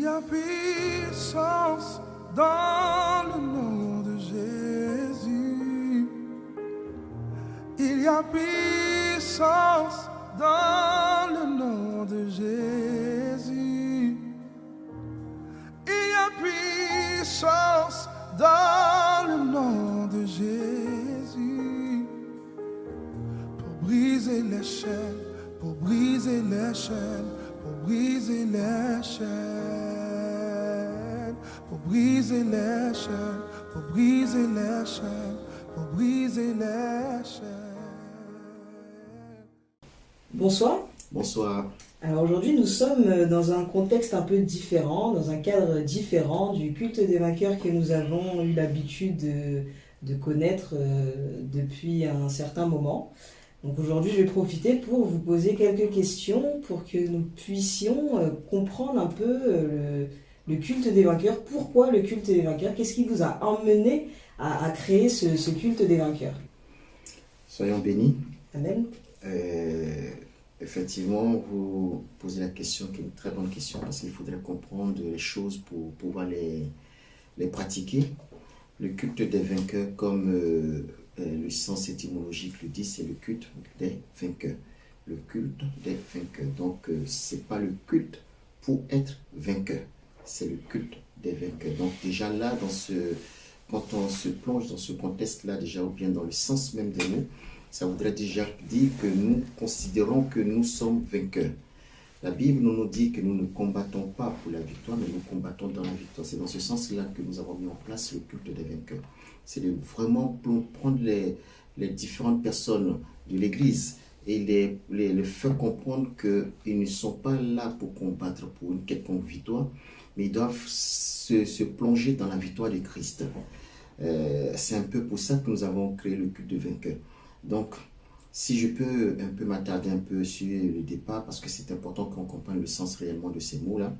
a puissance dans le nom de Jésus. Il y a puissance dans le nom de Jésus. Il y a puissance dans le nom de Jésus. Pour briser les chaînes, pour briser les chaînes, pour briser les chaînes, pour briser les chaînes, pour briser les chaînes, pour briser les chaînes. Bonsoir. Bonsoir. Alors aujourd'hui nous sommes dans un contexte un peu différent, dans un cadre différent du culte des vainqueurs que nous avons eu l'habitude de connaître depuis un certain moment. Donc aujourd'hui je vais profiter pour vous poser quelques questions pour que nous puissions comprendre un peu le culte des vainqueurs. Pourquoi le culte des vainqueurs? Qu'est-ce qui vous a amené à créer ce culte des vainqueurs? Soyons bénis. Amen. Effectivement, vous posez la question qui est une très bonne question parce qu'il faudrait comprendre les choses pour pouvoir les pratiquer. Le culte des vainqueurs, comme le sens étymologique le dit, c'est le culte des vainqueurs. Le culte des vainqueurs. Donc, ce n'est pas le culte pour être vainqueur, c'est le culte des vainqueurs. Donc, déjà là, quand on se plonge dans ce contexte-là, déjà, ou bien dans le sens même des mots, ça voudrait déjà dire que nous considérons que nous sommes vainqueurs. La Bible nous dit que nous ne combattons pas pour la victoire, mais nous combattons dans la victoire. C'est dans ce sens-là que nous avons mis en place le culte des vainqueurs. C'est de vraiment prendre les différentes personnes de l'Église et les faire comprendre qu'ils ne sont pas là pour combattre pour une quelconque victoire, mais ils doivent se plonger dans la victoire de Christ. C'est un peu pour ça que nous avons créé le culte des vainqueurs. Donc, si je peux un peu m'attarder un peu sur le départ, parce que c'est important qu'on comprenne le sens réellement de ces mots-là.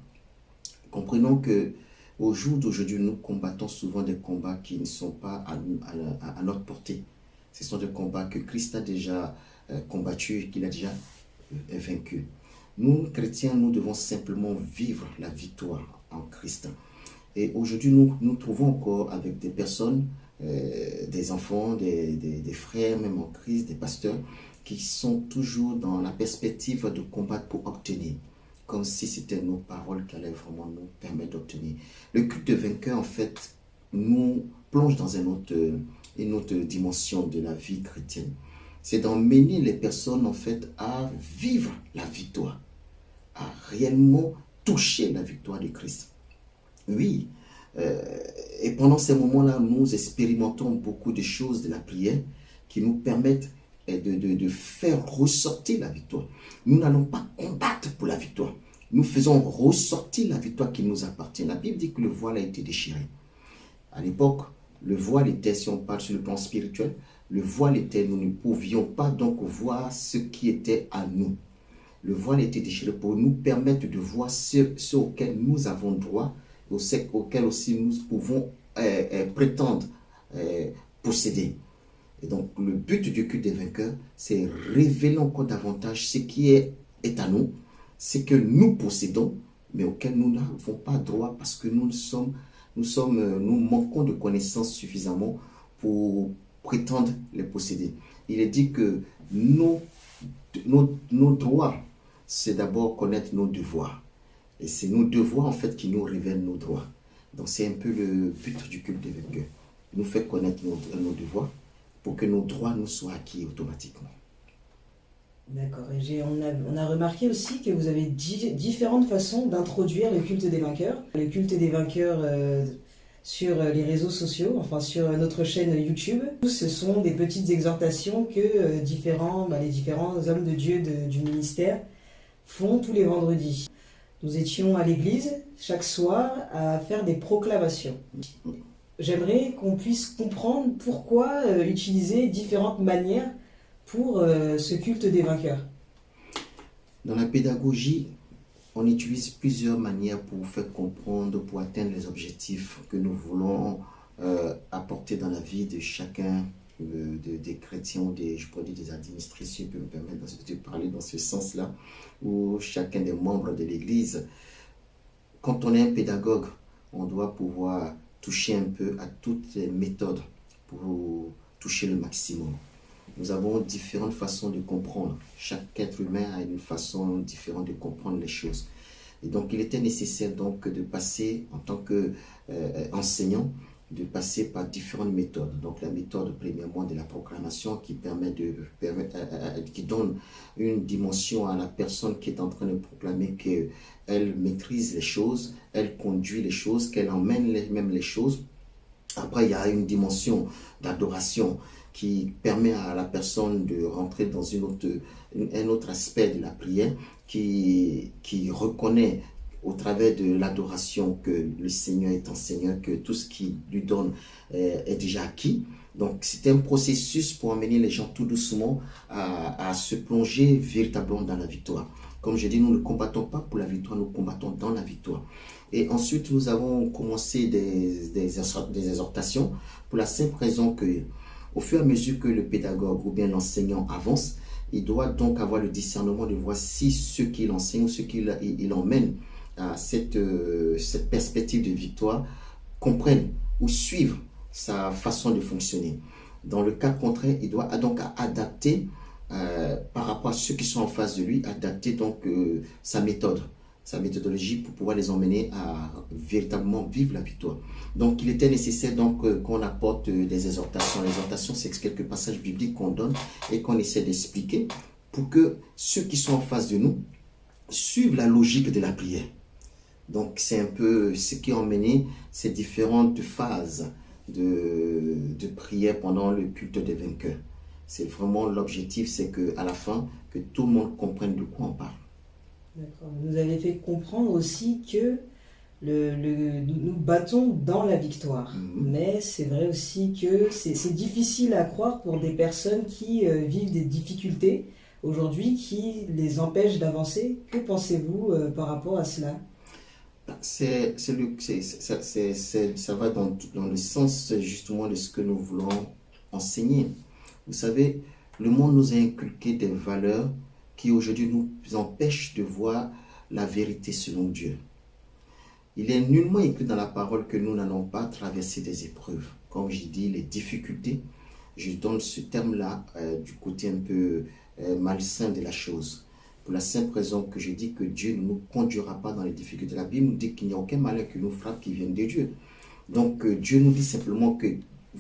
Comprenons que au jour d'aujourd'hui, nous combattons souvent des combats qui ne sont pas à notre portée. Ce sont des combats que Christ a déjà combattus et qu'il a déjà vaincus. Nous, chrétiens, nous devons simplement vivre la victoire en Christ. Et aujourd'hui, nous trouvons encore avec des personnes, des enfants, des frères, même en Christ, des pasteurs, qui sont toujours dans la perspective de combattre pour obtenir, comme si c'était nos paroles qui allaient vraiment nous permettre d'obtenir. Le culte de vainqueur, en fait, nous plonge dans une autre dimension de la vie chrétienne. C'est d'emmener les personnes, en fait, à vivre la victoire, à réellement toucher la victoire de Christ. Oui, et pendant ces moments-là, nous expérimentons beaucoup de choses de la prière qui nous permettent de faire ressortir la victoire. Nous n'allons pas combattre pour la victoire. Nous faisons ressortir la victoire qui nous appartient. La Bible dit que le voile a été déchiré. À l'époque, le voile était, si on parle sur le plan spirituel, le voile était, nous ne pouvions pas donc voir ce qui était à nous. Le voile était déchiré pour nous permettre de voir ce auquel nous avons droit, auquel aussi nous pouvons prétendre posséder. Et donc, le but du culte des vainqueurs, c'est révéler encore davantage ce qui est à nous, ce que nous possédons, mais auquel nous n'avons pas droit parce que nous manquons de connaissances suffisamment pour prétendre les posséder. Il est dit que nos droits, c'est d'abord connaître nos devoirs. Et c'est nos devoirs, en fait, qui nous révèlent nos droits. Donc, c'est un peu le but du culte des vainqueurs. Nous faire connaître nos devoirs pour que nos droits nous soient acquis automatiquement. D'accord. Et on a remarqué aussi que vous avez différentes façons d'introduire le culte des vainqueurs. Le culte des vainqueurs sur les réseaux sociaux, enfin sur notre chaîne YouTube. Ce sont des petites exhortations que les différents hommes de Dieu du ministère font tous les vendredis. Nous étions à l'église chaque soir à faire des proclamations. J'aimerais qu'on puisse comprendre pourquoi utiliser différentes manières pour ce culte des vainqueurs. Dans la pédagogie, on utilise plusieurs manières pour faire comprendre, pour atteindre les objectifs que nous voulons apporter dans la vie de chacun des chrétiens ou des administrés, si je peux me permettre de parler dans ce sens-là, ou chacun des membres de l'Église. quand on est un pédagogue, on doit pouvoir toucher un peu à toutes les méthodes pour toucher le maximum. Nous avons différentes façons de comprendre. Chaque être humain a une façon différente de comprendre les choses. Et donc, il était nécessaire donc de passer, en tant qu'enseignant, de passer par différentes méthodes. Donc, la méthode, premièrement, de la proclamation qui qui donne une dimension à la personne qui est en train de proclamer qu'elle maîtrise les choses, elle conduit les choses, qu'elle emmène même les choses. Après, il y a une dimension d'adoration qui permet à la personne de rentrer dans un autre aspect de la prière qui reconnaît au travers de l'adoration que le Seigneur est un Seigneur, que tout ce qu'il lui donne est déjà acquis. Donc, c'est un processus pour amener les gens tout doucement à se plonger véritablement dans la victoire. Comme je dis, nous ne combattons pas pour la victoire, nous combattons dans la victoire. Et ensuite, nous avons commencé des exhortations pour la simple raison que, au fur et à mesure que le pédagogue ou bien l'enseignant avance, il doit donc avoir le discernement de voir si ce qu'il enseigne ou ce qu'il emmène à cette perspective de victoire comprennent ou suivent sa façon de fonctionner. Dans le cas contraire, il doit donc adapter par rapport à ceux qui sont en face de lui, adapter donc sa méthodologie pour pouvoir les emmener à véritablement vivre la victoire. Donc, il était nécessaire donc qu'on apporte des exhortations. L'exhortation, c'est quelques passages bibliques qu'on donne et qu'on essaie d'expliquer pour que ceux qui sont en face de nous suivent la logique de la prière. Donc, c'est un peu ce qui a emmené ces différentes phases de prière pendant le culte des vainqueurs. C'est vraiment l'objectif, c'est qu'à la fin, que tout le monde comprenne de quoi on parle. D'accord. Vous avez fait comprendre aussi que nous battons dans la victoire. Mais c'est vrai aussi que c'est difficile à croire pour des personnes qui vivent des difficultés aujourd'hui, qui les empêchent d'avancer. Que pensez-vous par rapport à cela? Ça va dans le sens justement de ce que nous voulons enseigner. Vous savez, le monde nous a inculqué des valeurs qui aujourd'hui nous empêchent de voir la vérité selon Dieu. Il est nullement écrit dans la parole que nous n'allons pas traverser des épreuves. Comme j'ai dit, les difficultés, je donne ce terme-là du côté un peu malsain de la chose. Pour la simple raison que je dis que Dieu ne nous conduira pas dans les difficultés. La Bible nous dit qu'il n'y a aucun malheur qui nous frappe qui vienne de Dieu. Donc Dieu nous dit simplement que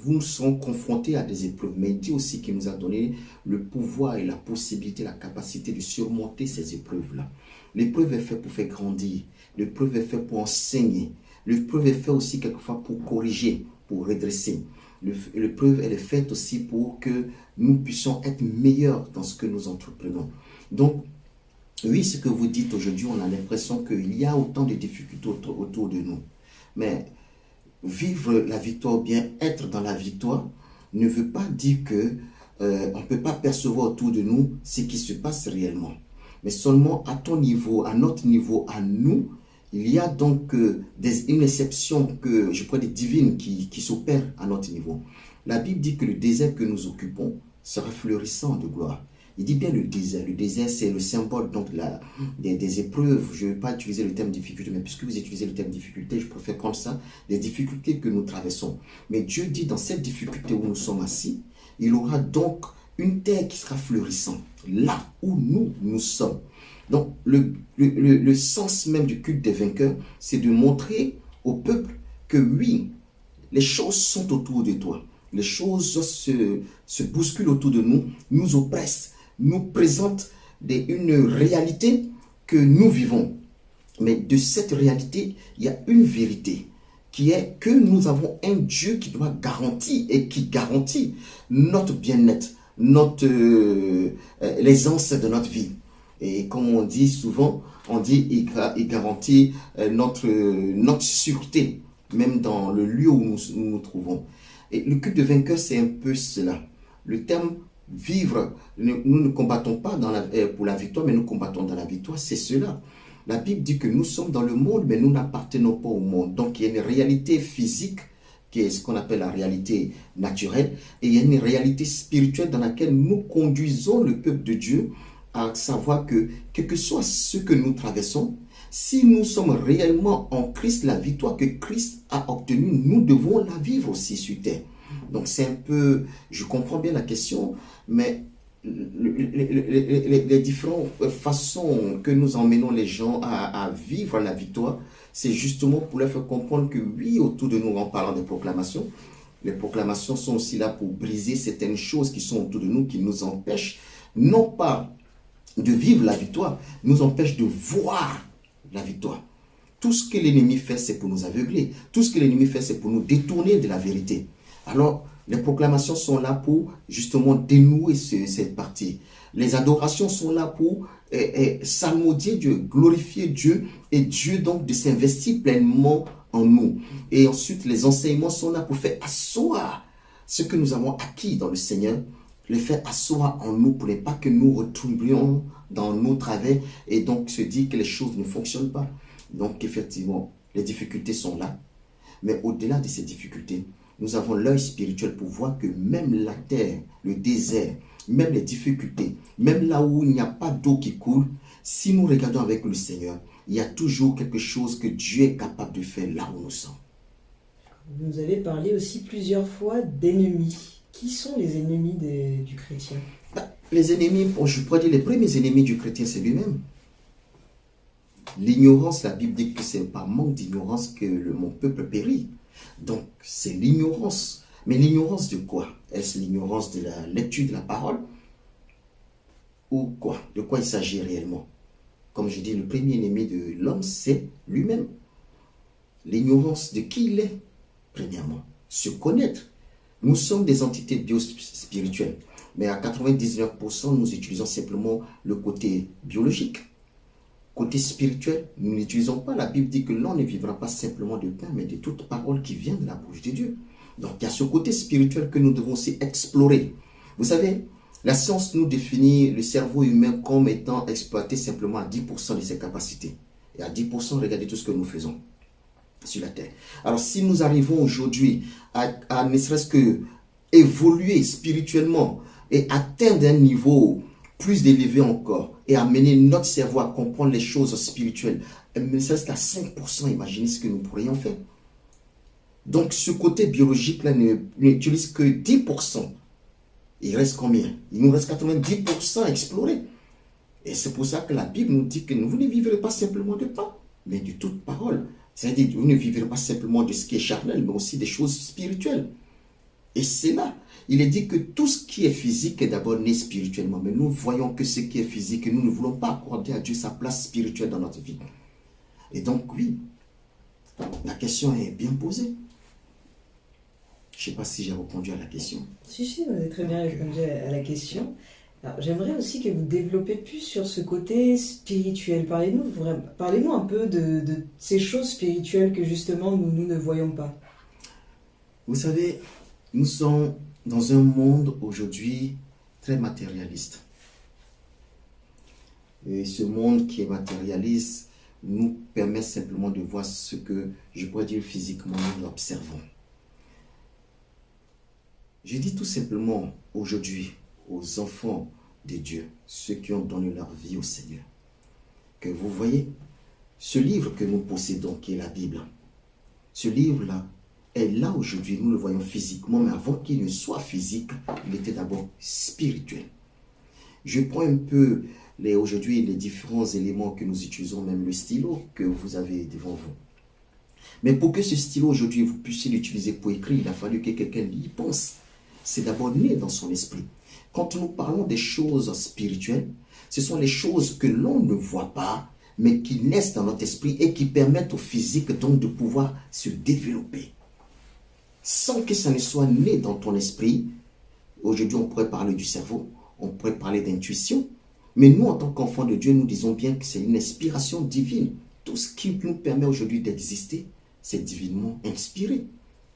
nous serons confrontés à des épreuves, mais il dit aussi qu'il nous a donné le pouvoir et la possibilité, la capacité de surmonter ces épreuves-là. L'épreuve est faite pour faire grandir, l'épreuve est faite pour enseigner, l'épreuve est faite aussi quelquefois pour corriger, pour redresser. L'épreuve, elle est faite aussi pour que nous puissions être meilleurs dans ce que nous entreprenons. Donc, oui, ce que vous dites aujourd'hui, on a l'impression qu'il y a autant de difficultés autour de nous. Mais vivre la victoire ou bien être dans la victoire ne veut pas dire que on ne peut pas percevoir autour de nous ce qui se passe réellement. Mais seulement à ton niveau, à notre niveau, à nous, il y a donc une exception que je crois des divines qui s'opèrent à notre niveau. La Bible dit que le désert que nous occupons sera florissant de gloire. Il dit bien le désert. Le désert, c'est le symbole donc des épreuves. Je ne vais pas utiliser le terme difficulté, mais puisque vous utilisez le terme difficulté, je préfère prendre ça, des difficultés que nous traversons. Mais Dieu dit dans cette difficulté où nous sommes assis, il aura donc une terre qui sera florissante, là où nous sommes. Donc, le sens même du culte des vainqueurs, c'est de montrer au peuple que oui, les choses sont autour de toi. Les choses se bousculent autour de nous, nous oppressent, nous présentent une réalité que nous vivons. Mais de cette réalité, il y a une vérité qui est que nous avons un Dieu qui doit garantir et qui garantit notre bien-être, l'aisance de notre vie. Et comme on dit souvent, il garantit notre sûreté, même dans le lieu où nous nous trouvons. Et le culte de vainqueur, c'est un peu cela. Le terme vivre, nous ne combattons pas pour la victoire, mais nous combattons dans la victoire, c'est cela. La Bible dit que nous sommes dans le monde, mais nous n'appartenons pas au monde. Donc il y a une réalité physique, qui est ce qu'on appelle la réalité naturelle, et il y a une réalité spirituelle dans laquelle nous conduisons le peuple de Dieu à savoir que, quel que soit ce que nous traversons, Si nous sommes réellement en Christ, la victoire que Christ a obtenue, nous devons la vivre aussi sur terre. Donc c'est un peu, je comprends bien la question, mais les différentes façons que nous emmenons les gens à vivre la victoire, c'est justement pour leur faire comprendre que oui, autour de nous, en parlant des proclamations, les proclamations sont aussi là pour briser certaines choses qui sont autour de nous, qui nous empêchent, non pas de vivre la victoire, nous empêchent de voir la victoire. Tout ce que l'ennemi fait, c'est pour nous aveugler. Tout ce que l'ennemi fait, c'est pour nous détourner de la vérité. Alors, les proclamations sont là pour justement dénouer cette partie. Les adorations sont là pour salmodier Dieu, glorifier Dieu, et Dieu donc de s'investir pleinement en nous. Et ensuite, les enseignements sont là pour faire asseoir ce que nous avons acquis dans le Seigneur, les faire asseoir en nous pour ne pas que nous retombions dans nos travers et donc se dire que les choses ne fonctionnent pas. Donc effectivement, les difficultés sont là. Mais au-delà de ces difficultés, nous avons l'œil spirituel pour voir que même la terre, le désert, même les difficultés, même là où il n'y a pas d'eau qui coule, si nous regardons avec le Seigneur, il y a toujours quelque chose que Dieu est capable de faire là où nous sommes. Vous nous avez parlé aussi plusieurs fois d'ennemis. Qui sont les ennemis du chrétien? Les ennemis, je pourrais dire les premiers ennemis du chrétien, c'est lui-même. L'ignorance, la Bible dit que c'est par manque d'ignorance que mon peuple périt. Donc, c'est l'ignorance. Mais l'ignorance de quoi? Est-ce l'ignorance de la lecture de la parole? Ou quoi? De quoi il s'agit réellement? Comme je dis, le premier ennemi de l'homme, c'est lui-même. L'ignorance de qui il est, premièrement. Se connaître. Nous sommes des entités biospirituelles. Mais à 99%, nous utilisons simplement le côté biologique. Côté spirituel, nous n'utilisons pas. La Bible dit que l'homme ne vivra pas simplement de pain, mais de toute parole qui vient de la bouche de Dieu. Donc, il y a ce côté spirituel que nous devons aussi explorer. Vous savez, la science nous définit le cerveau humain comme étant exploité simplement à 10% de ses capacités. Et à 10%, regardez tout ce que nous faisons sur la terre. Alors, si nous arrivons aujourd'hui à ne serait-ce que évoluer spirituellement et atteindre un niveau plus élevé encore et amener notre cerveau à comprendre les choses spirituelles, ne serait-ce qu'à 5%, imaginez ce que nous pourrions faire. Donc, ce côté biologique-là n'utilise que 10%. Il reste combien? Il nous reste 90% à explorer. Et c'est pour ça que la Bible nous dit que vous ne vivrez pas simplement de pain, mais de toute parole. C'est-à-dire, vous ne vivrez pas simplement de ce qui est charnel, mais aussi des choses spirituelles. Et c'est là, il est dit que tout ce qui est physique est d'abord né spirituellement. Mais nous voyons que ce qui est physique, nous ne voulons pas accorder à Dieu sa place spirituelle dans notre vie. Et donc, oui, la question est bien posée. Je ne sais pas si j'ai répondu à la question. Si, vous avez très bien répondu à la question. Alors, j'aimerais aussi que vous développez plus sur ce côté spirituel. Parlez-nous un peu de ces choses spirituelles que justement nous ne voyons pas. Vous savez, nous sommes dans un monde aujourd'hui très matérialiste. Et ce monde qui est matérialiste nous permet simplement de voir ce que, je pourrais dire physiquement, nous observons. Je dis tout simplement aujourd'hui aux enfants de Dieu, ceux qui ont donné leur vie au Seigneur, que vous voyez, ce livre que nous possédons, qui est la Bible, ce livre-là est là aujourd'hui, nous le voyons physiquement, mais avant qu'il ne soit physique, il était d'abord spirituel. Je prends un peu aujourd'hui les différents éléments que nous utilisons, même le stylo que vous avez devant vous. Mais pour que ce stylo aujourd'hui, vous puissiez l'utiliser pour écrire, il a fallu que quelqu'un y pense. C'est d'abord né dans son esprit. Quand nous parlons des choses spirituelles, ce sont les choses que l'on ne voit pas, mais qui naissent dans notre esprit et qui permettent au physique donc de pouvoir se développer. Sans que ça ne soit né dans ton esprit, aujourd'hui on pourrait parler du cerveau, on pourrait parler d'intuition, mais nous en tant qu'enfants de Dieu, nous disons bien que c'est une inspiration divine. Tout ce qui nous permet aujourd'hui d'exister, c'est divinement inspiré.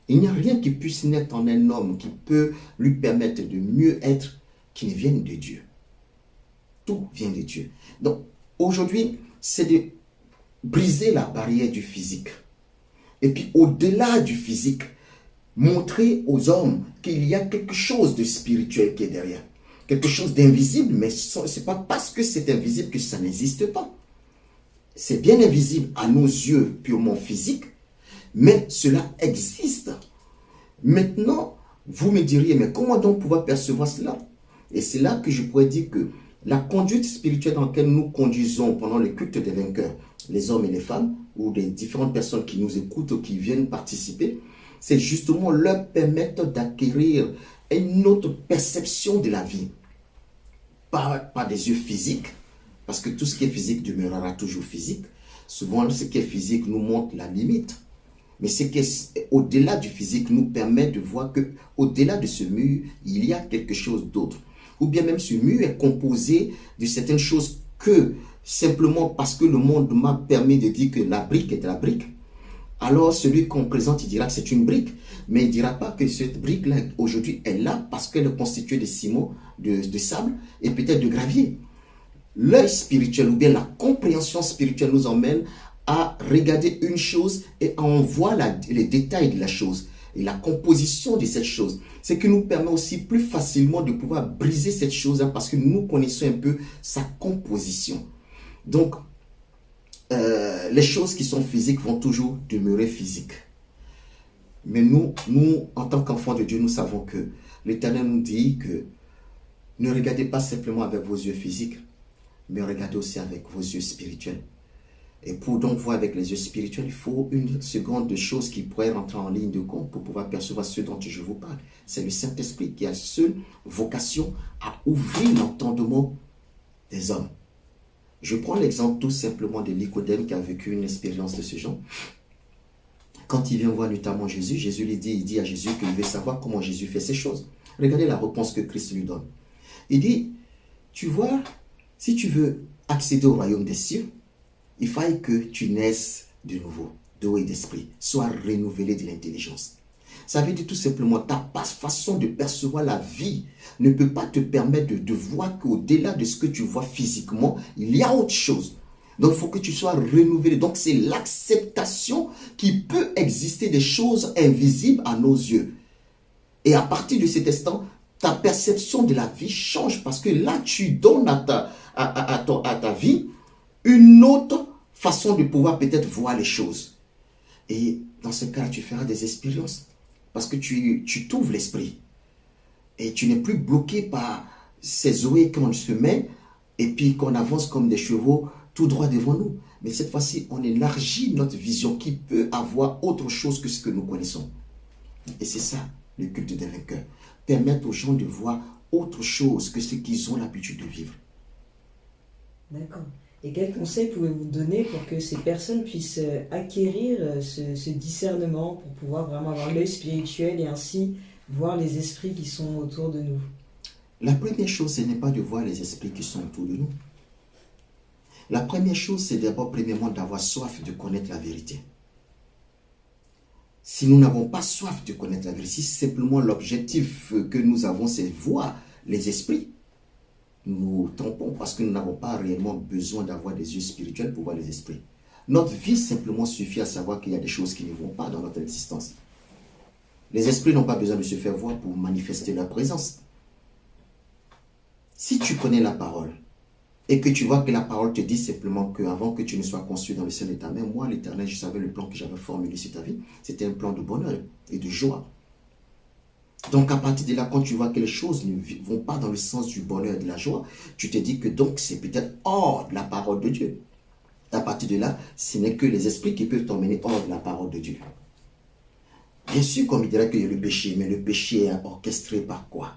Il n'y a rien qui puisse naître en un homme qui peut lui permettre de mieux être qui ne vienne de Dieu. Tout vient de Dieu. Donc, aujourd'hui, c'est de briser la barrière du physique. Et puis, au-delà du physique, montrer aux hommes qu'il y a quelque chose de spirituel qui est derrière. Quelque chose d'invisible, mais ce n'est pas parce que c'est invisible que ça n'existe pas. c'est bien invisible à nos yeux purement physiques, mais cela existe. Maintenant, vous me diriez, mais comment donc pouvoir percevoir cela? Et c'est là que je pourrais dire que la conduite spirituelle dans laquelle nous conduisons pendant le culte des vainqueurs, les hommes et les femmes, ou les différentes personnes qui nous écoutent ou qui viennent participer, c'est justement leur permettre d'acquérir une autre perception de la vie. Pas des yeux physiques, parce que tout ce qui est physique demeurera toujours physique. Souvent, ce qui est physique nous montre la limite. Mais ce qui est au-delà du physique nous permet de voir que au-delà de ce mur, il y a quelque chose d'autre. Ou bien même ce mur est composé de certaines choses que simplement parce que le monde m'a permis de dire que la brique est la brique. Alors celui qu'on présente, il dira que c'est une brique. Mais il ne dira pas que cette brique-là, aujourd'hui, est là parce qu'elle est constituée de ciment, de sable et peut-être de gravier. L'œil spirituel ou bien la compréhension spirituelle nous emmène à regarder une chose et à en voir les détails de la chose et la composition de cette chose. Ce qui nous permet aussi plus facilement de pouvoir briser cette chose parce que nous connaissons un peu sa composition. Donc, les choses qui sont physiques vont toujours demeurer physiques. Mais nous, en tant qu'enfants de Dieu, nous savons que l'Éternel nous dit que ne regardez pas simplement avec vos yeux physiques, mais regardez aussi avec vos yeux spirituels. Et pour donc voir avec les yeux spirituels, il faut une seconde chose qui pourrait rentrer en ligne de compte pour pouvoir percevoir ce dont je vous parle. C'est le Saint-Esprit qui a seule vocation à ouvrir l'entendement des hommes. Je prends l'exemple tout simplement de Nicodème qui a vécu une expérience de ce genre. Quand il vient voir notamment Jésus, Jésus lui dit, il dit à Jésus qu'il veut savoir comment Jésus fait ces choses. Regardez la réponse que Christ lui donne. Il dit, tu vois, si tu veux accéder au royaume des cieux, il faille que tu naisses de nouveau, d'eau et d'esprit, sois renouvelé de l'intelligence. Ça veut dire tout simplement, ta façon de percevoir la vie ne peut pas te permettre de voir qu'au-delà de ce que tu vois physiquement, il y a autre chose. Donc, il faut que tu sois renouvelé. Donc, c'est l'acceptation qui peut exister des choses invisibles à nos yeux. Et à partir de cet instant, ta perception de la vie change parce que là, tu donnes à ta vie une autre façon de pouvoir peut-être voir les choses. Et dans ce cas, tu feras des expériences parce que tu t'ouvres l'esprit. Et tu n'es plus bloqué par ces ouées qu'on se met et puis qu'on avance comme des chevaux tout droit devant nous. Mais cette fois-ci, on élargit notre vision qui peut avoir autre chose que ce que nous connaissons. Et c'est ça, le culte des vainqueurs. Permettre aux gens de voir autre chose que ce qu'ils ont l'habitude de vivre. D'accord. Et quels conseils pouvez-vous donner pour que ces personnes puissent acquérir ce discernement pour pouvoir vraiment avoir l'œil spirituel et ainsi voir les esprits qui sont autour de nous? La première chose, ce n'est pas de voir les esprits qui sont autour de nous. La première chose, c'est d'abord, premièrement, d'avoir soif de connaître la vérité. Si nous n'avons pas soif de connaître la vérité, si simplement l'objectif que nous avons, c'est voir les esprits, nous trompons parce que nous n'avons pas réellement besoin d'avoir des yeux spirituels pour voir les esprits. Notre vie simplement suffit à savoir qu'il y a des choses qui ne vont pas dans notre existence. Les esprits n'ont pas besoin de se faire voir pour manifester leur présence. Si tu connais la parole et que tu vois que la parole te dit simplement qu'avant que tu ne sois conçu dans le sein de ta mère, moi, l'Éternel, je savais le plan que j'avais formulé sur ta vie. C'était un plan de bonheur et de joie. Donc, à partir de là, quand tu vois que les choses ne vont pas dans le sens du bonheur et de la joie, tu te dis que donc c'est peut-être hors de la parole de Dieu. À partir de là, ce n'est que les esprits qui peuvent t'emmener hors de la parole de Dieu. Bien sûr, comme il dirait qu'il y a le péché, mais le péché est orchestré par quoi?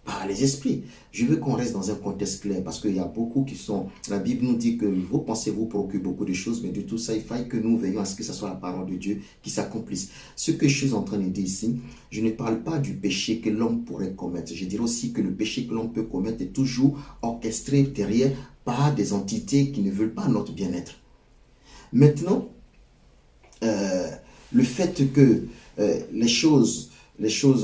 Par les esprits. Je veux qu'on reste dans un contexte clair parce qu'il y a beaucoup qui sont... La Bible nous dit que vos pensées vous procurent beaucoup de choses, mais de tout ça, il faille que nous veillions à ce que ce soit la parole de Dieu qui s'accomplisse. Ce que je suis en train de dire ici, je ne parle pas du péché que l'homme pourrait commettre. Je dirais aussi que le péché que l'homme peut commettre est toujours orchestré derrière par des entités qui ne veulent pas notre bien-être. Maintenant, le fait que les choses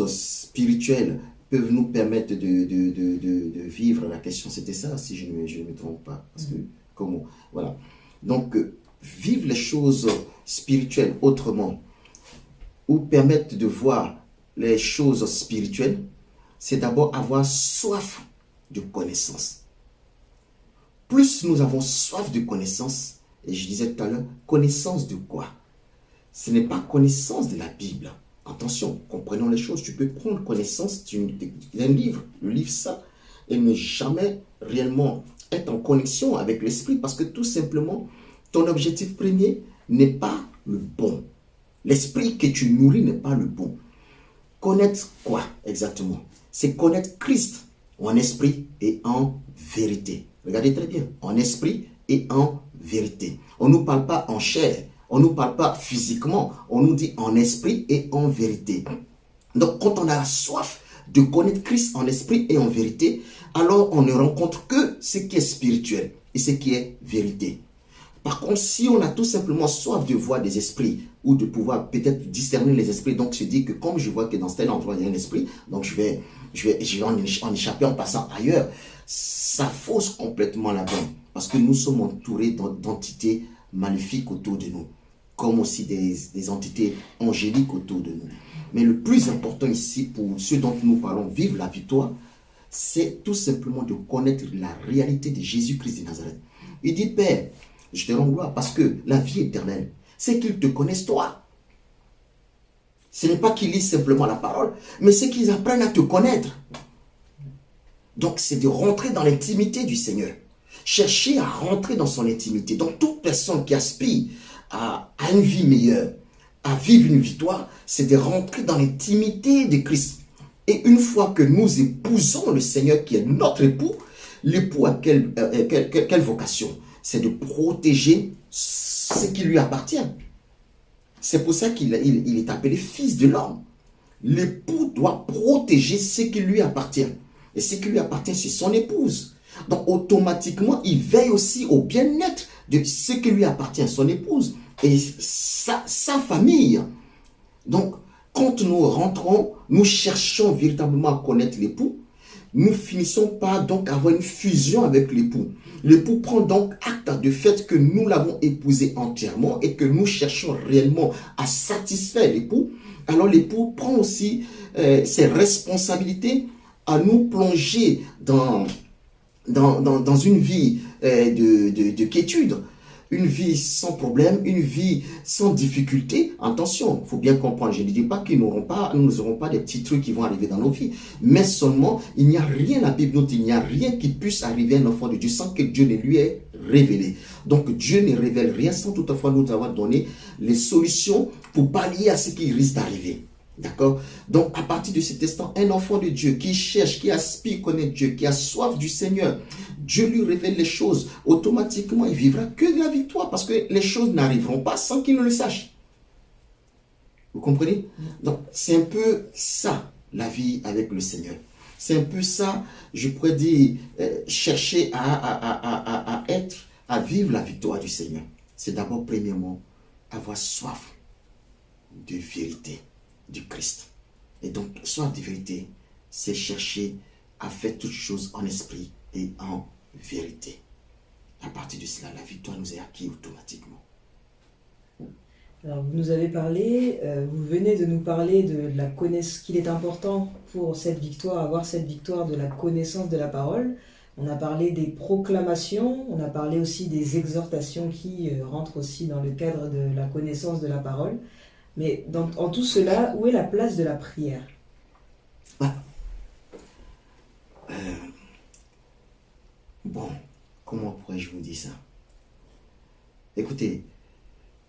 spirituelles peuvent nous permettre de vivre. La question, c'était ça, si je ne me trompe pas. Parce que, comment, voilà. Donc, vivre les choses spirituelles autrement, ou permettre de voir les choses spirituelles, c'est d'abord avoir soif de connaissance. Plus nous avons soif de connaissance, Et je disais tout à l'heure, connaissance de quoi? Ce n'est pas connaissance de la Bible. Attention, comprenons les choses. Tu peux prendre connaissance d'un livre, le livre ça, et ne jamais réellement être en connexion avec l'esprit parce que tout simplement, ton objectif premier n'est pas le bon. L'esprit que tu nourris n'est pas le bon. Connaître quoi exactement? C'est connaître Christ en esprit et en vérité. Regardez très bien, en esprit et en vérité. On ne nous parle pas en chair, on ne nous parle pas physiquement, on nous dit en esprit et en vérité. Donc quand on a la soif de connaître Christ en esprit et en vérité, alors on ne rencontre que ce qui est spirituel et ce qui est vérité. Par contre, si on a tout simplement soif de voir des esprits ou de pouvoir peut-être discerner les esprits, donc se dit que comme je vois que dans tel endroit il y a un esprit, donc je vais en échapper en passant ailleurs, ça fausse complètement la donne parce que nous sommes entourés d'entités maléfiques autour de nous, comme aussi des entités angéliques autour de nous. Mais le plus important ici pour ceux dont nous parlons, vivre la victoire, c'est tout simplement de connaître la réalité de Jésus-Christ de Nazareth. Il dit, Père, je te rends gloire parce que la vie éternelle, c'est qu'ils te connaissent toi. Ce n'est pas qu'ils lisent simplement la parole, mais c'est qu'ils apprennent à te connaître. Donc c'est de rentrer dans l'intimité du Seigneur. Chercher à rentrer dans son intimité. Donc toute personne qui aspire à une vie meilleure, à vivre une victoire, c'est de rentrer dans l'intimité de Christ. Et une fois que nous épousons le Seigneur qui est notre époux, l'époux a quelle vocation? C'est de protéger ce qui lui appartient. C'est pour ça qu'il est appelé fils de l'homme. L'époux doit protéger ce qui lui appartient. Et ce qui lui appartient, c'est son épouse. Donc automatiquement, il veille aussi au bien-être de ce qui lui appartient, son épouse et sa famille. Donc, quand nous rentrons, nous cherchons véritablement à connaître l'époux, nous finissons par donc avoir une fusion avec l'époux. L'époux prend donc acte du fait que nous l'avons épousé entièrement et que nous cherchons réellement à satisfaire l'époux. Alors l'époux prend aussi ses responsabilités à nous plonger dans une vie de quiétude, une vie sans problème, une vie sans difficulté. Attention, il faut bien comprendre, je ne dis pas que nous n'aurons pas des petits trucs qui vont arriver dans nos vies, mais seulement, il n'y a rien, la Bible nous dit, il n'y a rien qui puisse arriver à un enfant de Dieu sans que Dieu ne lui ait révélé. Donc Dieu ne révèle rien sans toutefois nous avoir donné les solutions pour pallier à ce qui risque d'arriver. D'accord? Donc, à partir de cet instant, un enfant de Dieu qui cherche, qui aspire à connaître Dieu, qui a soif du Seigneur, Dieu lui révèle les choses. Automatiquement, il vivra que de la victoire parce que les choses n'arriveront pas sans qu'il ne le sache. Vous comprenez? Donc, c'est un peu ça, la vie avec le Seigneur. C'est un peu ça, je pourrais dire, chercher à vivre la victoire du Seigneur. C'est d'abord, premièrement, avoir soif de vérité du Christ. Et donc, soif de vérité, c'est chercher à faire toutes choses en esprit et en vérité. À partir de cela, la victoire nous est acquise automatiquement. Alors, vous nous avez parlé, vous venez de nous parler de la connaissance, qu'il est important pour cette victoire, avoir cette victoire de la connaissance de la parole. On a parlé des proclamations, on a parlé aussi des exhortations qui rentrent aussi dans le cadre de la connaissance de la parole. Mais en tout cela, où est la place de la prière? Bon, comment pourrais-je vous dire ça? Écoutez,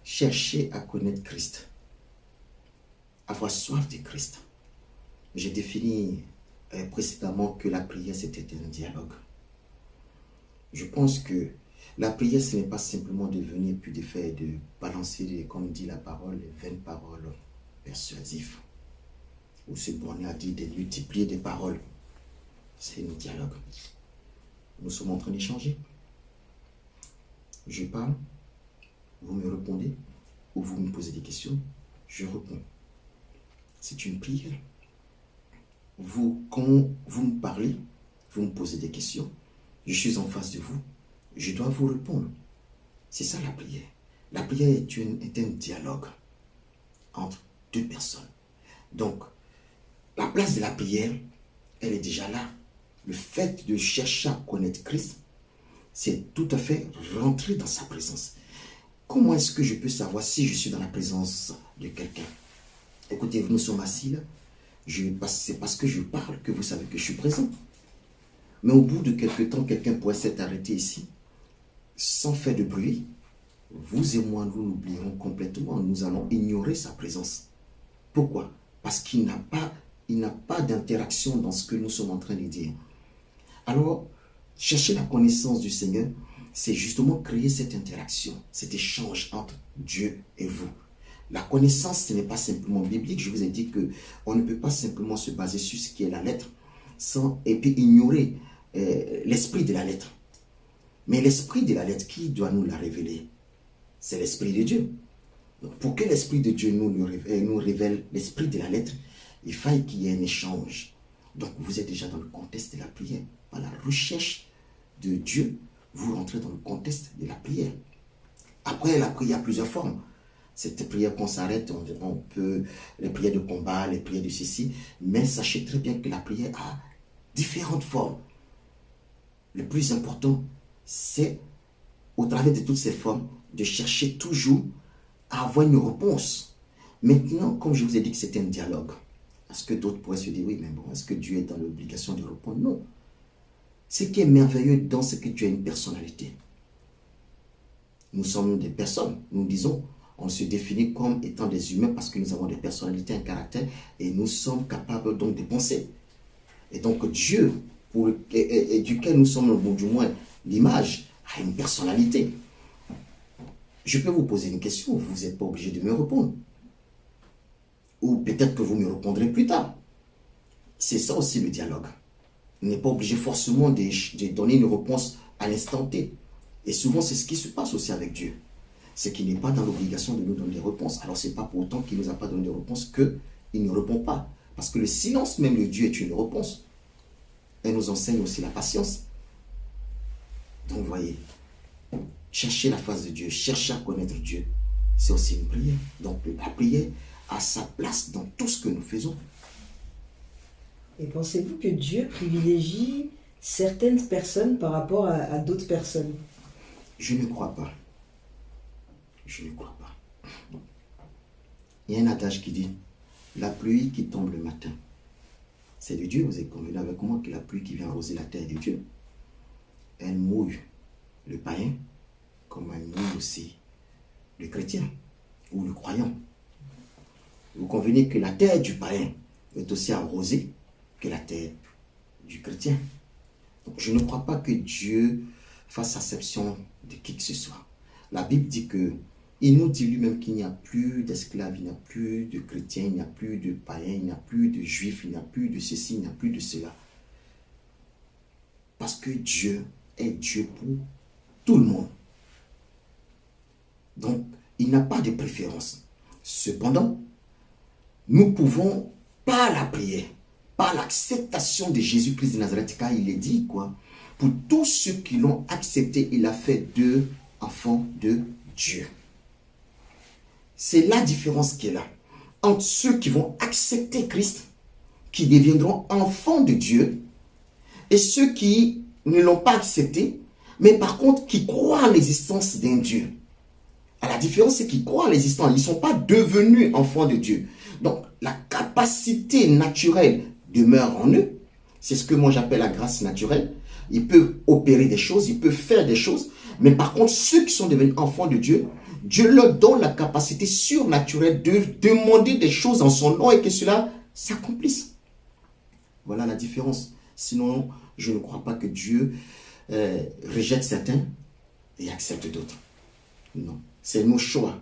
cherchez à connaître Christ, avoir soif de Christ. J'ai défini précédemment que la prière, c'était un dialogue. Je pense que la prière, ce n'est pas simplement de venir puis de balancer, comme dit la parole, les vaines paroles persuasives. Ou se borner à dire de multiplier des paroles. C'est un dialogue. Nous sommes en train d'échanger. Je parle, vous me répondez, ou vous me posez des questions, je réponds. C'est une prière. Quand vous me parlez, vous me posez des questions, je suis en face de vous, je dois vous répondre. C'est ça la prière. La prière est un dialogue entre deux personnes. Donc, la place de la prière, elle est déjà là. Le fait de chercher à connaître Christ, c'est tout à fait rentrer dans sa présence. Comment est-ce que je peux savoir si je suis dans la présence de quelqu'un? Écoutez, nous sommes assis là. C'est parce que je parle que vous savez que je suis présent. Mais au bout de quelque temps, quelqu'un pourrait s'être arrêté ici, sans faire de bruit. Vous et moi, nous l'oublierons complètement. Nous allons ignorer sa présence. Pourquoi? Parce qu'il n'a pas d'interaction dans ce que nous sommes en train de dire. Alors, chercher la connaissance du Seigneur, c'est justement créer cette interaction, cet échange entre Dieu et vous. La connaissance, ce n'est pas simplement biblique. Je vous ai dit qu'on ne peut pas simplement se baser sur ce qui est la lettre et puis ignorer l'esprit de la lettre. Mais l'esprit de la lettre, qui doit nous la révéler? C'est l'esprit de Dieu. Donc, pour que l'esprit de Dieu nous révèle l'esprit de la lettre, il faille qu'il y ait un échange. Donc, vous êtes déjà dans le contexte de la prière. Par la recherche de Dieu, vous rentrez dans le contexte de la prière. Après, la prière a plusieurs formes. Cette prière qu'on s'arrête, on peut, les prières de combat, les prières de ceci, mais sachez très bien que la prière a différentes formes. Le plus important, c'est, au travers de toutes ces formes, de chercher toujours à avoir une réponse. Maintenant, comme je vous ai dit que c'était un dialogue, est-ce que d'autres pourraient se dire, oui, mais bon, est-ce que Dieu est dans l'obligation de répondre? Non. Ce qui est merveilleux dans ce que Dieu a une personnalité. Nous sommes des personnes, nous disons, on se définit comme étant des humains parce que nous avons des personnalités, un caractère, et nous sommes capables donc de penser. Et donc Dieu, et duquel nous sommes, bon, du moins l'image, a une personnalité. Je peux vous poser une question, vous n'êtes pas obligé de me répondre. Ou peut-être que vous me répondrez plus tard. C'est ça aussi le dialogue. On n'est pas obligé forcément de donner une réponse à l'instant T. Et souvent, c'est ce qui se passe aussi avec Dieu. C'est qu'il n'est pas dans l'obligation de nous donner des réponses. Alors, ce n'est pas pour autant qu'il ne nous a pas donné des réponses qu'il ne répond pas. Parce que le silence même de Dieu est une réponse. Elle nous enseigne aussi la patience. Donc, vous voyez, chercher la face de Dieu, chercher à connaître Dieu, c'est aussi une prière. Donc, la prière a sa place dans tout ce que nous faisons. Et pensez-vous que Dieu privilégie certaines personnes par rapport à d'autres personnes? Je ne crois pas. Je ne crois pas. Il y a un adage qui dit, la pluie qui tombe le matin, c'est de Dieu. Vous êtes convenu avec moi que la pluie qui vient arroser la terre est de Dieu. Elle mouille le païen comme elle mouille aussi le chrétien ou le croyant. Vous convenez que la terre du païen est aussi arrosée que la terre du chrétien. Donc, je ne crois pas que Dieu fasse acception de qui que ce soit. La Bible dit que il nous dit lui-même qu'il n'y a plus d'esclaves, il n'y a plus de chrétiens, il n'y a plus de païens, il n'y a plus de juifs, il n'y a plus de ceci, il n'y a plus de cela. Parce que Dieu est Dieu pour tout le monde. Donc, il n'a pas de préférence. Cependant, nous pouvons, par la prière, par l'acceptation de Jésus-Christ de Nazareth, car il est dit, quoi, pour tous ceux qui l'ont accepté, il a fait d'eux enfants de Dieu. C'est la différence qui est là. Entre ceux qui vont accepter Christ, qui deviendront enfants de Dieu, et ceux qui ne l'ont pas accepté, mais par contre qui croient en l'existence d'un Dieu. La différence, c'est qu'ils croient en l'existence. Ils ne sont pas devenus enfants de Dieu. Donc, la capacité naturelle demeure en eux. C'est ce que moi j'appelle la grâce naturelle. Ils peuvent opérer des choses, ils peuvent faire des choses. Mais par contre, ceux qui sont devenus enfants de Dieu, Dieu leur donne la capacité surnaturelle de demander des choses en son nom et que cela s'accomplisse. Voilà la différence. Sinon, je ne crois pas que Dieu rejette certains et accepte d'autres. Non. C'est nos choix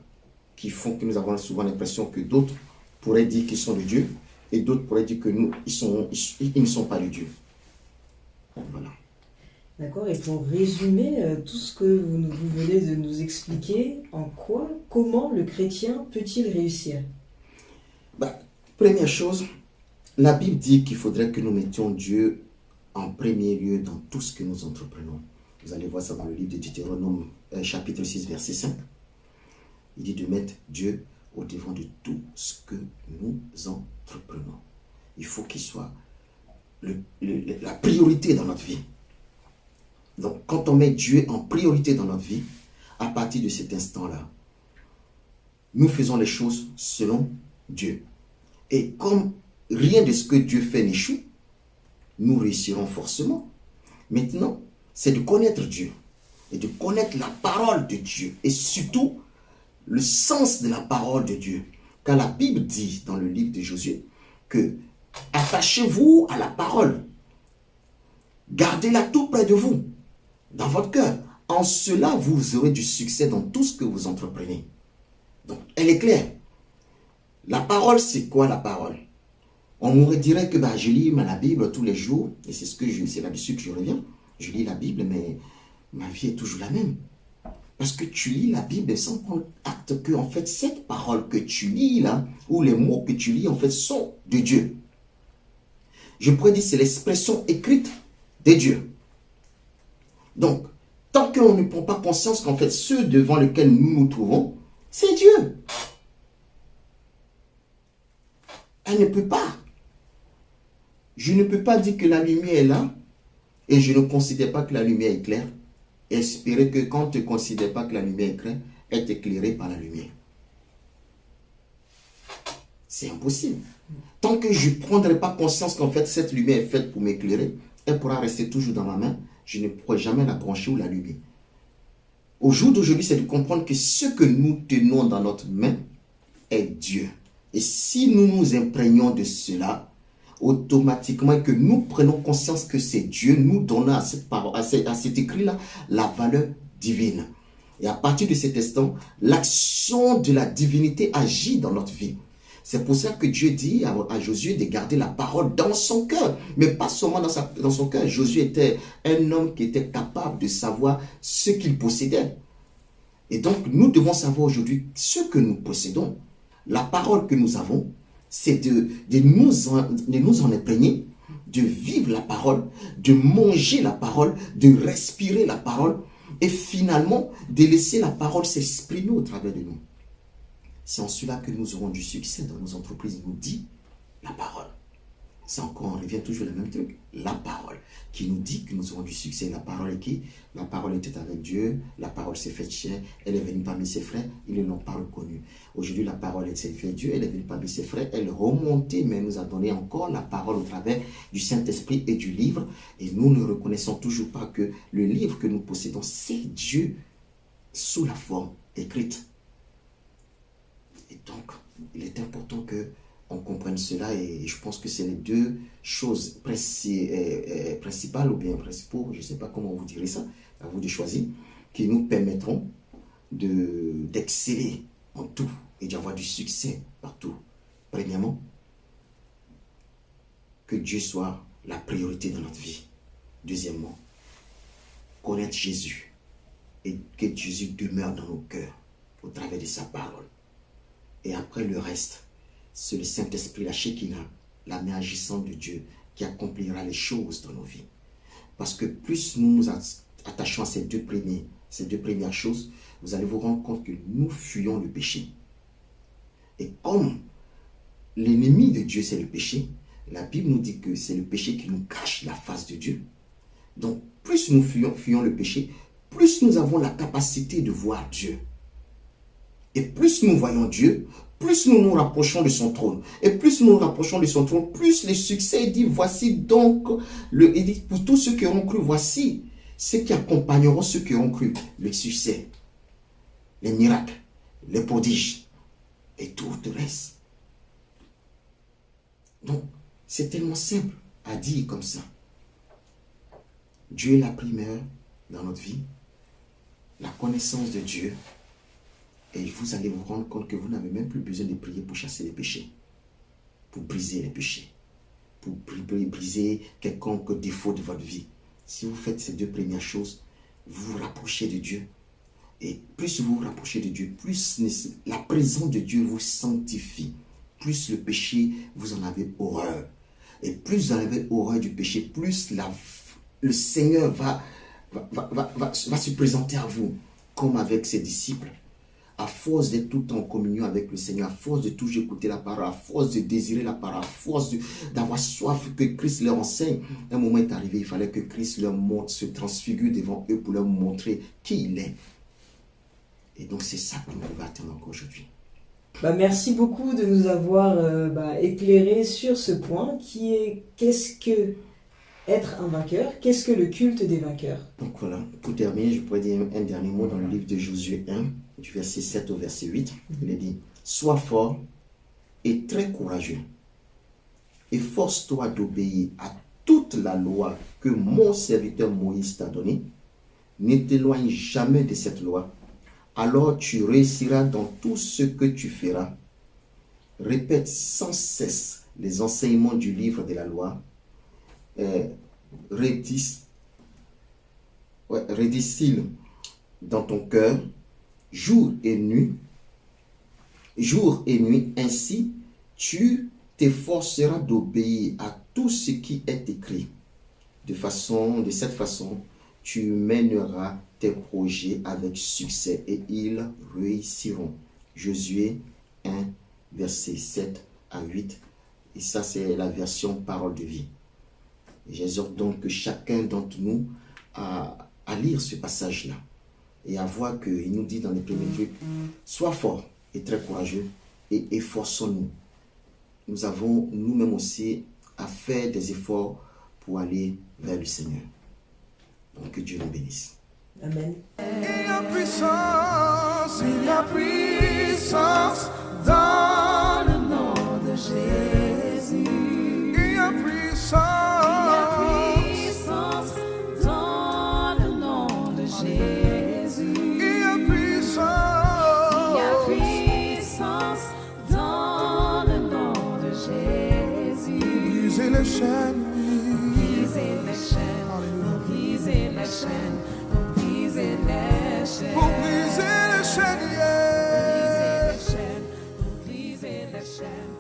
qui font que nous avons souvent l'impression que d'autres pourraient dire qu'ils sont de Dieu et d'autres pourraient dire que nous, ils ne sont pas de Dieu. Voilà. D'accord, et pour résumer tout ce que vous venez de nous expliquer, comment le chrétien peut-il réussir? Première chose, la Bible dit qu'il faudrait que nous mettions Dieu en premier lieu dans tout ce que nous entreprenons. Vous allez voir ça dans le livre de Deutéronome, chapitre 6, verset 5. Il dit de mettre Dieu au devant de tout ce que nous entreprenons. Il faut qu'il soit la priorité dans notre vie. Donc, quand on met Dieu en priorité dans notre vie, à partir de cet instant-là, nous faisons les choses selon Dieu. Et comme rien de ce que Dieu fait n'échoue, nous réussirons forcément. Maintenant, c'est de connaître Dieu et de connaître la parole de Dieu et surtout le sens de la parole de Dieu. Car la Bible dit dans le livre de Josué que attachez-vous à la parole, gardez-la tout près de vous, dans votre cœur. En cela, vous aurez du succès dans tout ce que vous entreprenez. Donc, elle est claire. La parole, c'est quoi la parole? On m'aurait dirait que je lis la Bible tous les jours, et c'est là-dessus que je reviens. Je lis la Bible, mais ma vie est toujours la même. Parce que tu lis la Bible sans prendre acte que, en fait, cette parole que tu lis là, ou les mots que tu lis, en fait, sont de Dieu. Je pourrais dire c'est l'expression écrite de Dieu. Donc, tant qu'on ne prend pas conscience qu'en fait, ceux devant lesquels nous nous trouvons, c'est Dieu. Elle ne peut pas. Je ne peux pas dire que la lumière est là et je ne considère pas que la lumière est claire. Et espérer que quand tu ne considères pas que la lumière est claire, elle est éclairée par la lumière. C'est impossible. Tant que je ne prendrai pas conscience qu'en fait cette lumière est faite pour m'éclairer, elle pourra rester toujours dans ma main. Je ne pourrai jamais la brancher ou l'allumer. Au jour d'aujourd'hui, c'est de comprendre que ce que nous tenons dans notre main est Dieu. Et si nous nous imprégnons de cela, automatiquement que nous prenons conscience que c'est Dieu, nous donnons à cet écrit-là la valeur divine. Et à partir de cet instant, l'action de la divinité agit dans notre vie. C'est pour ça que Dieu dit à Josué de garder la parole dans son cœur. Mais pas seulement dans son cœur. Josué était un homme qui était capable de savoir ce qu'il possédait. Et donc, nous devons savoir aujourd'hui ce que nous possédons. La parole que nous avons, c'est de nous en imprégner, de vivre la parole, de manger la parole, de respirer la parole et finalement de laisser la parole s'exprimer au travers de nous. C'est en cela que nous aurons du succès dans nos entreprises, nous dit la parole. C'est encore, on revient toujours au même truc, la parole, qui nous dit que nous aurons du succès. La parole est qui? La parole était avec Dieu, la parole s'est faite chair, elle est venue parmi ses frères, ils ne l'ont pas reconnue. Aujourd'hui, la parole s'est faite Dieu, elle est venue parmi ses frères, elle est remontée, mais elle nous a donné encore la parole au travers du Saint-Esprit et du livre. Et nous ne reconnaissons toujours pas que le livre que nous possédons, c'est Dieu sous la forme écrite. Et donc, il est important que on comprenne cela et je pense que c'est les deux choses principales ou bien principaux, je ne sais pas comment vous direz ça, à vous de choisir, qui nous permettront d'exceller en tout et d'avoir du succès partout. Premièrement, que Dieu soit la priorité dans notre vie. Deuxièmement, connaître Jésus et que Jésus demeure dans nos cœurs au travers de sa parole. Et après le reste, c'est le Saint-Esprit, la Shekinah, la main agissante de Dieu qui accomplira les choses dans nos vies. Parce que plus nous nous attachons à ces deux premières choses, vous allez vous rendre compte que nous fuyons le péché. Et comme l'ennemi de Dieu, c'est le péché, la Bible nous dit que c'est le péché qui nous cache la face de Dieu. Donc, plus nous fuyons le péché, plus nous avons la capacité de voir Dieu. Et plus nous voyons Dieu, plus nous nous rapprochons de son trône. Et plus nous nous rapprochons de son trône, plus le succès, il dit, voici donc, il dit, pour tous ceux qui auront cru, voici ceux qui accompagneront ceux qui auront cru. Le succès, les miracles, les prodiges et tout le reste. Donc, c'est tellement simple à dire comme ça. Dieu est la primaire dans notre vie, la connaissance de Dieu. Et vous allez vous rendre compte que vous n'avez même plus besoin de prier pour chasser les péchés, pour briser les péchés, pour briser quelconque défaut de votre vie. Si vous faites ces deux premières choses, vous vous rapprochez de Dieu. Et plus vous vous rapprochez de Dieu, plus la présence de Dieu vous sanctifie. Plus le péché, vous en avez horreur. Et plus vous en avez horreur du péché, plus le Seigneur va se présenter à vous, comme avec ses disciples. À force d'être tout en communion avec le Seigneur, à force de toujours écouter la parole, à force de désirer la parole, à force d'avoir soif que Christ leur enseigne, un moment est arrivé, il fallait que Christ leur montre, se transfigure devant eux pour leur montrer qui il est. Et donc c'est ça que nous pouvons atteindre encore aujourd'hui. Merci beaucoup de nous avoir éclairé sur ce point qui est qu'est-ce que être un vainqueur, qu'est-ce que le culte des vainqueurs. Donc voilà, pour terminer, je pourrais dire un dernier mot dans le livre de Josué 1, du verset 7 au verset 8. Il est dit, sois fort et très courageux. Efforce-toi d'obéir à toute la loi que mon serviteur Moïse t'a donnée. Ne t'éloigne jamais de cette loi. Alors tu réussiras dans tout ce que tu feras. Répète sans cesse les enseignements du livre de la loi. Rédis-le dans ton cœur, jour et nuit, ainsi tu t'efforceras d'obéir à tout ce qui est écrit. De cette façon, tu mèneras tes projets avec succès et ils réussiront. Josué 1, verset 7 à 8. Et ça, c'est la version parole de vie. J'exhorte donc que chacun d'entre nous à lire ce passage-là et à voir qu'il nous dit dans les premiers trucs, sois fort et très courageux et efforçons-nous. Nous avons nous-mêmes aussi à faire des efforts pour aller vers le Seigneur. Donc que Dieu nous bénisse. Amen. Il y a puissance dans le nom de Jésus. Il y a puissance dans le nom de Jésus. Il y a puissance dans le nom de Jésus. Briser les chaînes, Briser les chaînes, briser les chaînes, briser les chaînes. pour briser les chaînes, yeah. Briser les chaînes, briser les chaînes.